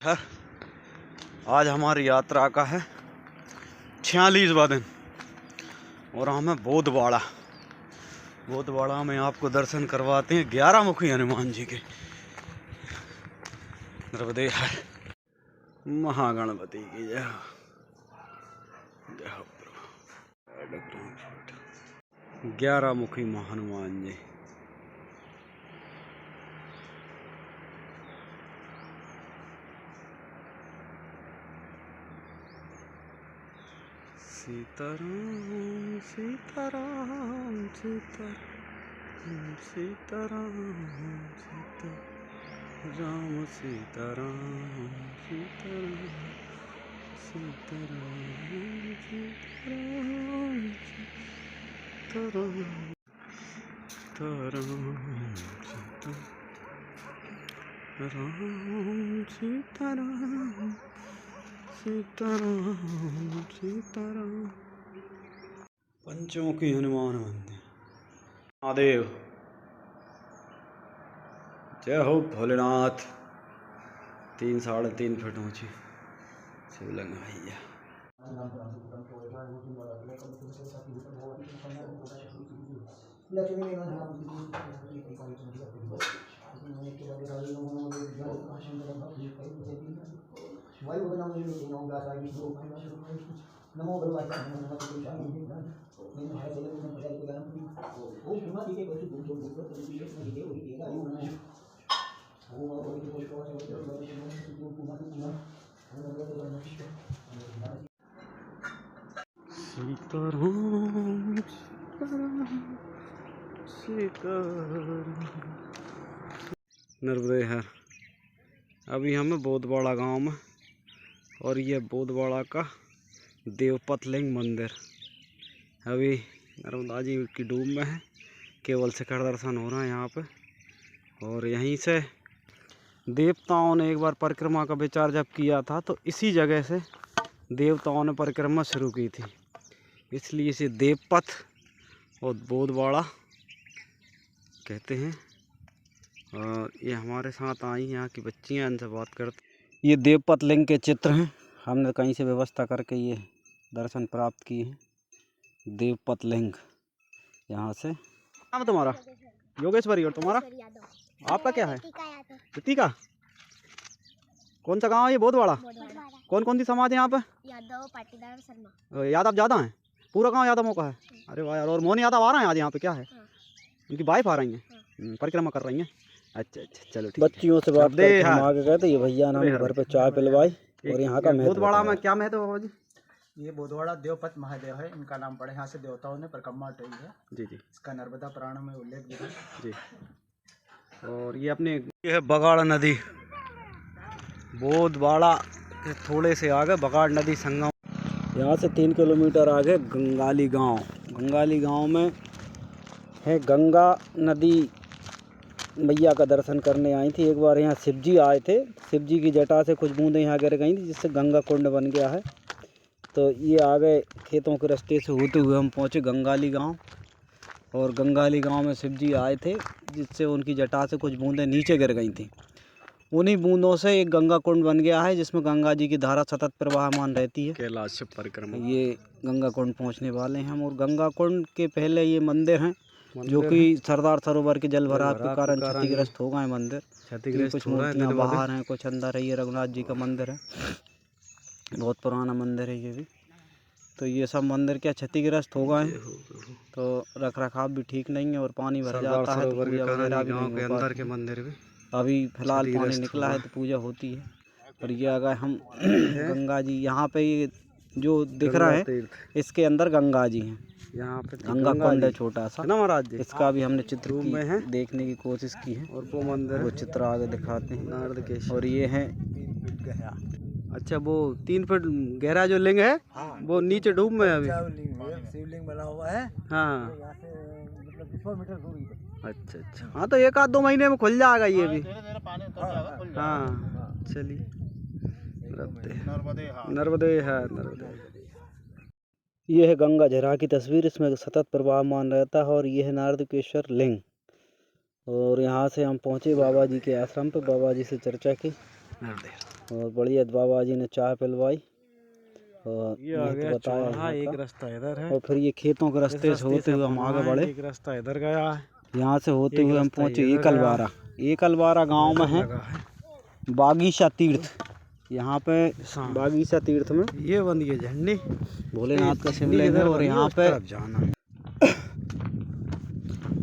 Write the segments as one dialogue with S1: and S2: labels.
S1: है। आज हमारी यात्रा का है 46वां दिन और हम हैं बोधवाड़ा। बोधवाड़ा में आपको दर्शन करवाते हैं 11 मुखी हनुमान जी के। नर्मदे है महागणपति की जय। 11 मुखी हनुमान जी। सीताराम सीताराम सीताराम सीताराम सीताराम सीताराम सीताराम सीताराम सीताराम सीताराम सीताराम सीताराम। पंचमुखी हनुमान मंदिर। महादेव जय हो भोलेनाथ। 3-3.5 फीट ऊंची शिवलिंग भैया। नमो भगवते सीताराम सीताराम। नर्मदे है। अभी हमें बोधवाड़ा गांव में और ये बोधवाड़ा का देवपतलिंग मंदिर अभी नर्मदा जी की डूब में है। केवल शिखर दर्शन हो रहा है यहाँ पे। और यहीं से देवताओं ने एक बार परिक्रमा का विचार जब किया था तो इसी जगह से देवताओं ने परिक्रमा शुरू की थी, इसलिए इसे देवपथ और बोधवाड़ा कहते हैं। और ये हमारे साथ आई यहाँ की बच्चियाँ, इनसे बात करते। ये देवपतलिंग के चित्र हैं। हमने कहीं से व्यवस्था करके ये दर्शन प्राप्त किए हैं। देवपतलिंग यहाँ से। नाम तुम्हारा? योगेश्वरी। और तुम्हारा? आपका क्या है? का कौन सा गांव है ये? बोधवाड़ा। कौन कौन सी समाज है यहाँ पे? यादव, पाटीदार, शर्मा। यादव ज़्यादा है? पूरा गांव यादवों का है? अरे वाह यार। और मोहन यादव आ रहे हैं आज यहाँ पे? क्या है? उनकी वाइफ आ रही है, परिक्रमा कर रही हैं। अच्छा अच्छा चलो ठीक। बच्चियों से बात करके हम आगे गए तो ये भैया ने घर पे चाय पिलवाई। और यहाँ का बोधवाड़ा में क्या महत्व है बाबा जी?
S2: ये बोधवाड़ा देवपत महादेव है, इनका नाम पड़े। यहाँ से देवताओं ने परिक्रमा उठाई है।
S1: जी जी।
S2: इसका नर्मदा पुराण में उल्लेख भी है
S1: जी। और ये अपने ये है बगाड़ नदी। बोधवाड़ा के थोड़े से आगे बगाड़ नदी संगम। यहाँ से 3 किलोमीटर आगे गंगाली गांव। गंगाली गांव में है गंगा नदी। मैया का दर्शन करने आई थी। एक बार यहाँ शिव जी आए थे। शिव जी की जटा से कुछ बूंदें यहाँ गिर गई थी, जिससे गंगा कुंड बन गया है। तो ये आगे खेतों के रास्ते से होते हुए हम पहुँचे गंगाली गांव। और गंगाली गांव में शिव जी आए थे, जिससे उनकी जटा से कुछ बूंदें नीचे गिर गई थी। उन्हीं बूंदों से एक गंगा कुंड बन गया है, जिसमें गंगा जी की धारा सतत प्रवाहमान रहती है। कैलाश परिक्रमा। ये गंगा कुंड पहुँचने वाले हैं हम। और गंगा कुंड के पहले ये मंदिर हैं, जो कि सरदार सरोवर के जल भराव के कारण क्षतिग्रस्त हो गए मंदिर। कुछ मूर्तियाँ बाहर हैं, कुछ अंदर है। ये रघुनाथ जी का मंदिर है, बहुत पुराना मंदिर है ये भी। तो ये सब मंदिर क्या क्षतिग्रस्त हो गए हैं, तो रख रखाव भी ठीक नहीं है और पानी भर जाता है तो पूजा वगैरह भी नहीं हो पाती। मंदिर भी अभी फिलहाल पानी निकला है तो पूजा होती है। और ये अगर हम गंगा जी यहाँ पे ये जो दिख रहा है, इसके अंदर गंगा जी हैं। यहाँ पे गंगा कुंड है छोटा सा ना महाराज जी। इसका भी हमने चित्र की देखने की कोशिश की है। और वो मंदिर, वो चित्र आगे दिखाते हैं। और ये है अच्छा वो 3 फीट गहरा जो लिंग है। हाँ, वो नीचे डूब में अभी शिवलिंग बना हुआ है। हाँ मतलब 100 मीटर दूरी पे। अच्छा अच्छा। हाँ तो 1-2 महीने में खुल जाएगा ये भी। हाँ चलिए। नर्मदे है नर्मदे। ये है गंगा झरा की तस्वीर। इसमें सतत प्रवाहमान रहता है। और ये है नारदकेश्वर लिंग। और यहाँ से हम पहुँचे बाबा जी के आश्रम पे। बाबा जी से चर्चा की। और बढ़िया बाबा जी ने चाय पिलवाई और
S2: ये आ गया
S1: बताया
S2: चौराहा,
S1: यहाँ
S2: एक
S1: का।
S2: रास्ता इधर है,
S1: और फिर ये खेतों के रास्ते से होते हुए हम आगे बढ़े।
S2: एक रास्ता इधर गया है,
S1: यहाँ से होते
S2: एक
S1: हुए हम
S2: रास्ता
S1: पहुँचे
S2: इधर
S1: एकलवारा। एकलवारा गांव में है
S2: लगा है।
S1: बागीचा तीर्थ। यहाँ पे
S2: हाँ।
S1: बागीचा तीर्थ में
S2: ये बन गई झंडी,
S1: भोलेनाथ का शिवलिंग है। और यहाँ पे
S2: जाना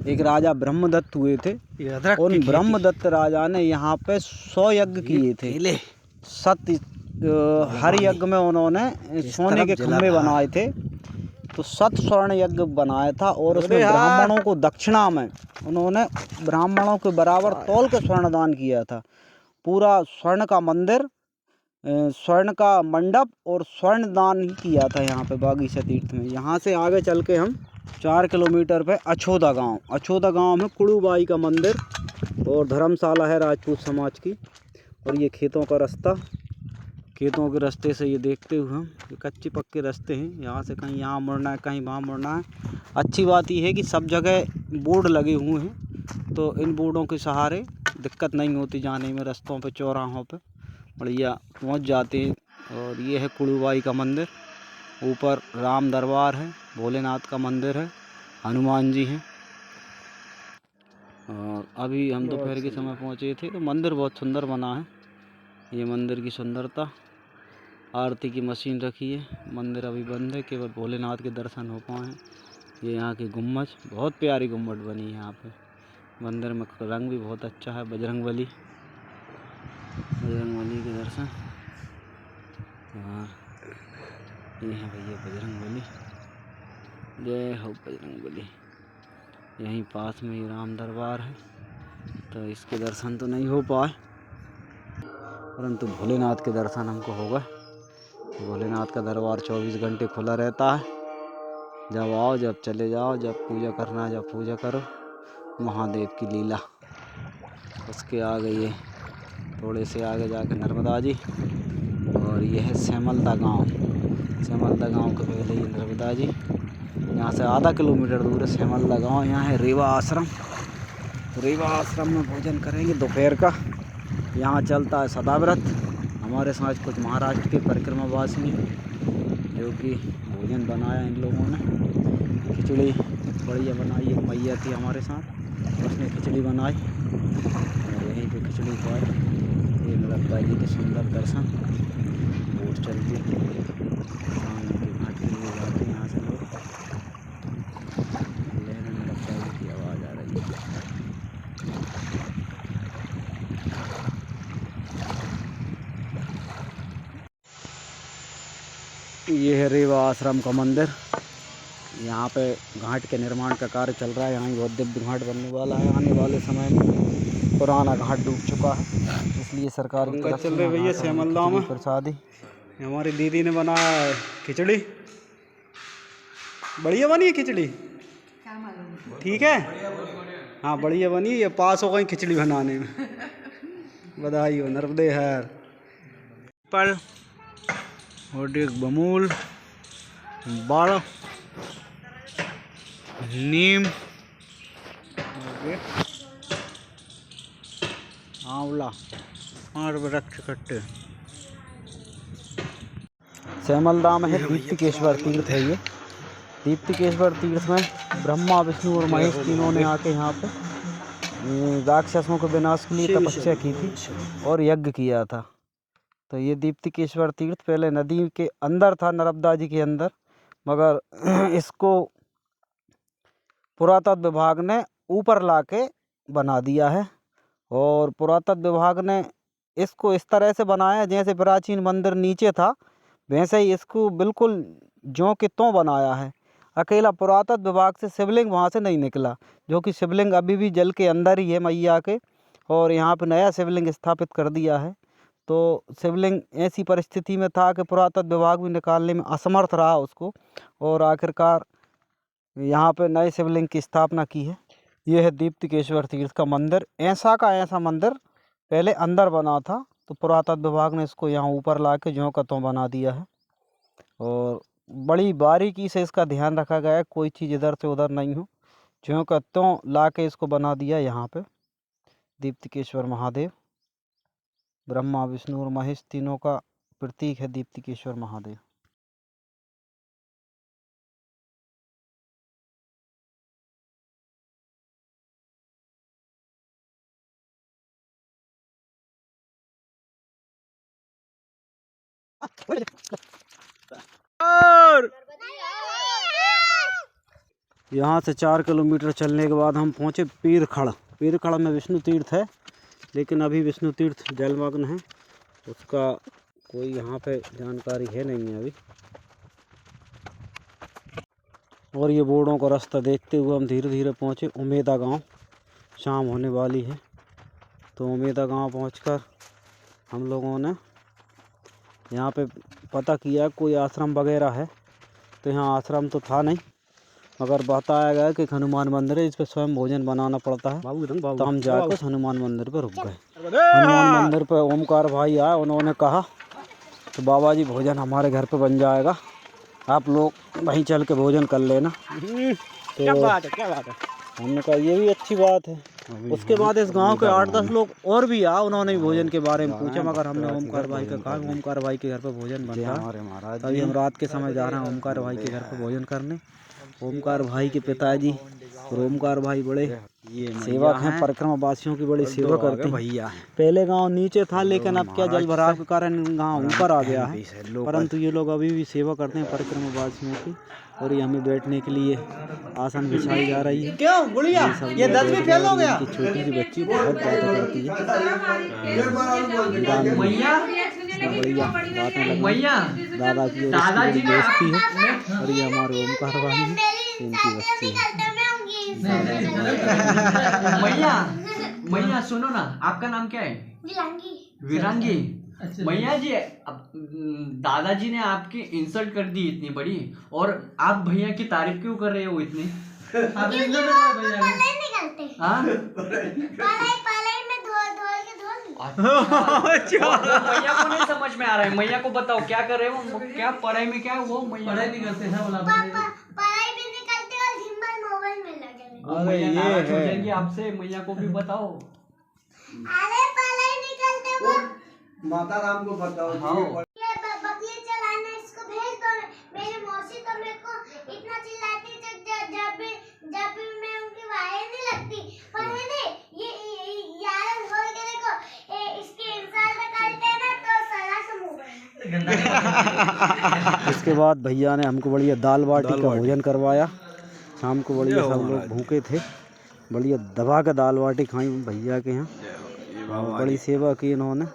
S1: एक राजा ब्रह्मदत्त हुए थे। उन ब्रह्मदत्त राजा ने यहाँ पे 100 यज्ञ किए थे। हर यज्ञ में उन्होंने सोने के खंभे बनाए थे। तो 7 स्वर्ण यज्ञ बनाया था और उसमें ब्राह्मणों को दक्षिणा में उन्होंने ब्राह्मणों के बराबर तौल के स्वर्ण दान किया था। पूरा स्वर्ण का मंदिर, स्वर्ण का मंडप और स्वर्ण दान ही किया था यहाँ पे बागीचा तीर्थ में। यहाँ से आगे चल के हम 4 किलोमीटर पे अछोदा गांव में कुड़ूबाई का मंदिर और धर्मशाला है राजपूत समाज की। और ये खेतों का रास्ता, खेतों के रास्ते से ये देखते हुए हम, ये कच्चे पक्के रास्ते हैं। यहाँ से कहीं यहाँ मुड़ना है, कहीं वहाँ मुड़ना है। अच्छी बात यह है कि सब जगह बोर्ड लगे हुए हैं, तो इन बोर्डों के सहारे दिक्कत नहीं होती जाने में। रास्तों पे चौराहों पे बढ़िया पहुँच जाते हैं। और ये है कुड़ूबाई का मंदिर। ऊपर राम दरबार है, भोलेनाथ का मंदिर है, हनुमान जी हैं। और अभी हम दोपहर के समय पहुँचे थे तो मंदिर बहुत सुंदर बना है। ये मंदिर की सुंदरता। आरती की मशीन रखी है। मंदिर अभी बंद है, केवल भोलेनाथ के दर्शन हो पाए हैं। ये यहाँ की गुम्बज, बहुत प्यारी गुम्बद बनी है यहाँ पे। मंदिर में रंग भी बहुत अच्छा है। बजरंगबली के दर्शन। और ये है भैया बजरंगबली, जय हो बजरंगबली। यहीं पास में ही राम दरबार है, तो इसके दर्शन तो नहीं हो पाए, परंतु भोलेनाथ के दर्शन हमको हो गए। भोलेनाथ का दरबार 24 घंटे खुला रहता है। जब आओ, जब चले जाओ, जब पूजा करना है जब पूजा करो। महादेव की लीला। उसके आगे ये थोड़े से आगे जाके नर्मदा जी। और ये है सेमलदा गांव के पहले ये नर्मदा जी। यहाँ से आधा किलोमीटर दूर है सेमलदा गांव। यहाँ है रेवा आश्रम में भोजन करेंगे दोपहर का। यहाँ चलता है सदाव्रत। हमारे साथ कुछ महाराष्ट्र के परिक्रमावासी जो कि भोजन बनाया इन लोगों ने। खिचड़ी बढ़िया बनाई। एक मैया थी हमारे साथ, उसने खिचड़ी बनाई और यहीं पे खिचड़ी खाई। ये नर्मदा जी के सुंदर दर्शन। बोट चलती सामने के घाट के लिए जाते यहाँ से लोग। लहरें नर्मदा जी की आवाज़ आ रही है। ये है रेवा आश्रम का मंदिर। यहाँ पे घाट के निर्माण का कार्य चल रहा है। यहाँ बहुत दिव्य घाट बनने वाला है आने वाले समय में। पुराना घाट डूब चुका है, इसलिए सरकार की तरफ से चल रही भैया सेमलदा में प्रसादी। हमारी दीदी ने बनाया है खिचड़ी। बढ़िया बनी है खिचड़ी, ठीक है। हाँ बढ़िया बनी है। ये पास हो गई खिचड़ी बनाने में। बधाई हो नर्मदे हर पर। और एक बमूल, बड़, नीम, आंवला, 5 वृक्ष कट्टे। सेमलदा में है दीप्तिकेश्वर तीर्थ है। ये दीप्तिकेश्वर तीर्थ में ब्रह्मा, विष्णु और महेश तीनों ने आके यहाँ पे राक्षसों के विनाश के लिए तपस्या की थी और यज्ञ किया था। तो ये दीप्तिकेश्वर तीर्थ पहले नदी के अंदर था, नर्मदा जी के अंदर, मगर इसको पुरातत्व विभाग ने ऊपर लाके बना दिया है। और पुरातत्व विभाग ने इसको इस तरह से बनाया जैसे प्राचीन मंदिर नीचे था, वैसे ही इसको बिल्कुल ज्यों के त्यों बनाया है। अकेला पुरातत्व विभाग से शिवलिंग वहाँ से नहीं निकला, जो कि शिवलिंग अभी भी जल के अंदर ही है मैया के। और यहाँ पे नया शिवलिंग स्थापित कर दिया है। तो शिवलिंग ऐसी परिस्थिति में था कि पुरातत्व विभाग भी निकालने में असमर्थ रहा उसको, और आखिरकार यहाँ पे नए शिवलिंग की स्थापना की है। यह है दीप्तिकेश्वर तीर्थ का मंदिर। ऐसा का ऐसा मंदिर पहले अंदर बना था, तो पुरातत्व विभाग ने इसको यहाँ ऊपर ला के ज्यों का त्यों बना दिया है। और बड़ी बारीकी से इसका ध्यान रखा गया है, कोई चीज़ इधर से उधर नहीं हो, ज्यों का त्यों ला के इसको बना दिया यहाँ पे दीप्तिकेश्वर महादेव। ब्रह्मा विष्णु और महेश तीनों का प्रतीक है दीप्तिकेश्वर महादेव। और यहाँ से 4 किलोमीटर चलने के बाद हम पहुँचे पीरखड़। पीरखड़ में विष्णु तीर्थ है, लेकिन अभी विष्णु तीर्थ जलमग्न है, उसका कोई यहाँ पे जानकारी है नहीं है अभी। और ये बोर्डों का रास्ता देखते हुए हम धीरे धीरे पहुँचे उमेदा गांव। शाम होने वाली है, तो उमेदा गांव पहुंचकर हम लोगों ने यहाँ पे पता किया कोई आश्रम वगैरह है। तो यहाँ आश्रम तो था नहीं, मगर बताया गया कि हनुमान मंदिर है, इस पर स्वयं भोजन बनाना पड़ता है। तो हम जाकर हनुमान मंदिर पर रुक गए। हनुमान मंदिर पर ओमकार भाई आए, उन्होंने कहा तो बाबा जी भोजन हमारे घर पे बन जाएगा, आप लोग वहीं चल के भोजन कर लेना। तो क्या बात है। हमने कहा ये भी अच्छी बात है। उसके बाद इस गांव के 8-10 लोग और भी आए, उन्होंने भी भोजन के बारे में पूछा, मगर हमने ओमकार भाई का कहा ओमकार भाई के घर पे भोजन बन रहा है। अभी हम रात के समय जा रहे हैं ओमकार भाई के घर पे भोजन करने। ओमकार भाई के पिताजी और ओमकार भाई बड़े सेवक हैं, परिक्रमा वासियों की बड़ी सेवा करते हैं भैया। पहले गांव नीचे था, लेकिन अब क्या जल भराव के कारण गांव ऊपर आ गया है, परंतु ये लोग अभी भी सेवा करते हैं परिक्रमा वासियों की। और ये हमें बैठने के लिए आसन बिछाई जा रही है। क्यों गुड़िया ये 10वीं फेल हो गया? छोटी सी बच्ची बहुत बातें करती है, बढ़िया बातें दादा की दोस्ती है। और ये हमारे ओमकार भाई है, इनकी बच्ची है।
S3: मैया सुनो ना, आपका नाम क्या है? विरांगी। मैया जी, दादाजी ने आपकी इंसल्ट कर दी इतनी बड़ी, और आप भैया की तारीफ क्यों कर रहे हो इतनी? मैया को नहीं समझ में आ रहा है, मैया को बताओ क्या कर रहे हो, क्या पढ़ाई में क्या है वो? मैया पढ़ाई नहीं करते हैं, पढ़ाई भी नहीं करते और दिन भर मोबाइल में लगे। मैया नाराज हो जाएंगी आपसे, मैया को भी बताओ। अरे पढ़ाई नहीं करते वो,
S2: माता राम को बताओ।
S3: हाँ।
S4: बकरी चलाना इसको भेज दो। मेरी मौसी तो मेरे को इतना चिल्लाती जब भी मैं उनकी वायर नहीं लगती, पर है ने ये यार होल के देखो इसके इंसान करते हैं ना तो सला से मुंह बना।
S1: इसके बाद भैया ने हमको बढ़िया दाल बाटी का भोजन करवाया। शाम को बढ़िया सब लोग भूखे थे, बढ़िया दबा के दाल बाटी खाई भैया के यहाँ। बड़ी सेवा की इन्होंने,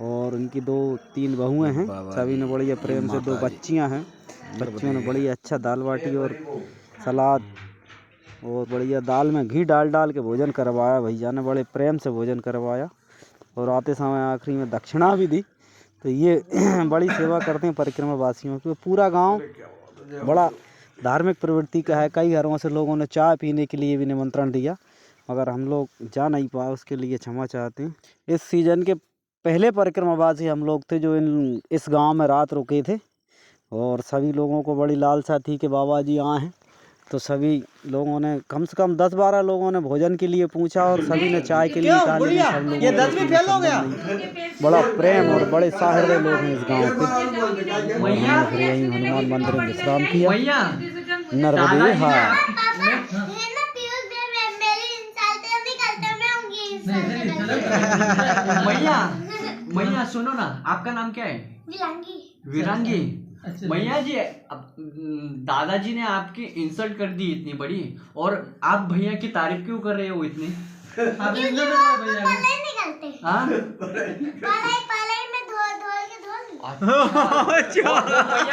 S1: और इनकी 2-3 बहुएं हैं, सभी ने बढ़िया प्रेम से 2 बच्चियां हैं, बच्चियों ने बढ़िया अच्छा दाल बाटी और सलाद और बढ़िया दाल में घी डाल के भोजन करवाया। भैया ने बड़े प्रेम से भोजन करवाया, और आते समय आखिरी में दक्षिणा भी दी। तो ये बड़ी सेवा करते हैं परिक्रमा वासियों की। पूरा गाँव बड़ा धार्मिक प्रवृत्ति का है। कई घरों से लोगों ने चाय पीने के लिए भी निमंत्रण दिया, मगर हम लोग जा नहीं पाए, उसके लिए क्षमा चाहते हैं। इस सीज़न के पहले परिक्रमावासी हम लोग थे जो इस गांव में रात रुके थे, और सभी लोगों को बड़ी लालसा थी कि बाबा जी आए हैं। तो सभी लोगों ने कम से कम 10-12 लोगों ने भोजन के लिए पूछा, और सभी ने चाय के लिए कहा।
S2: ये 10वीं फेल हो गया?
S1: बड़ा प्रेम और बड़े साहृदय लोग हैं इस गाँव के। यहीं हनुमान मंदिर में विश्राम किया। नर्मदे हाँ।
S3: मैया सुनो ना, आपका नाम क्या है? विरांगी। मैया जी, दादाजी ने आपकी इंसल्ट कर दी इतनी बड़ी, और आप भैया की तारीफ क्यों कर रहे हो इतनी? मैया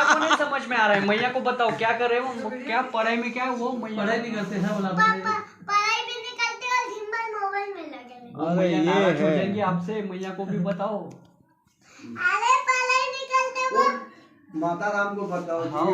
S3: को नहीं समझ में आ रहा है, मैया को बताओ क्या कर रहे हो, क्या पढ़ाई में क्या है वो? मैया पढ़ाई नहीं करते हैं,
S4: पढ़ाई भी नहीं करते और दिन भर मोबाइल में लगे।
S3: मैया नाराज हो जाएंगी आपसे, मैया को भी बताओ।
S4: अरे पढ़ाई नहीं करते वो,
S2: माता राम को बताओ।
S3: हाँ।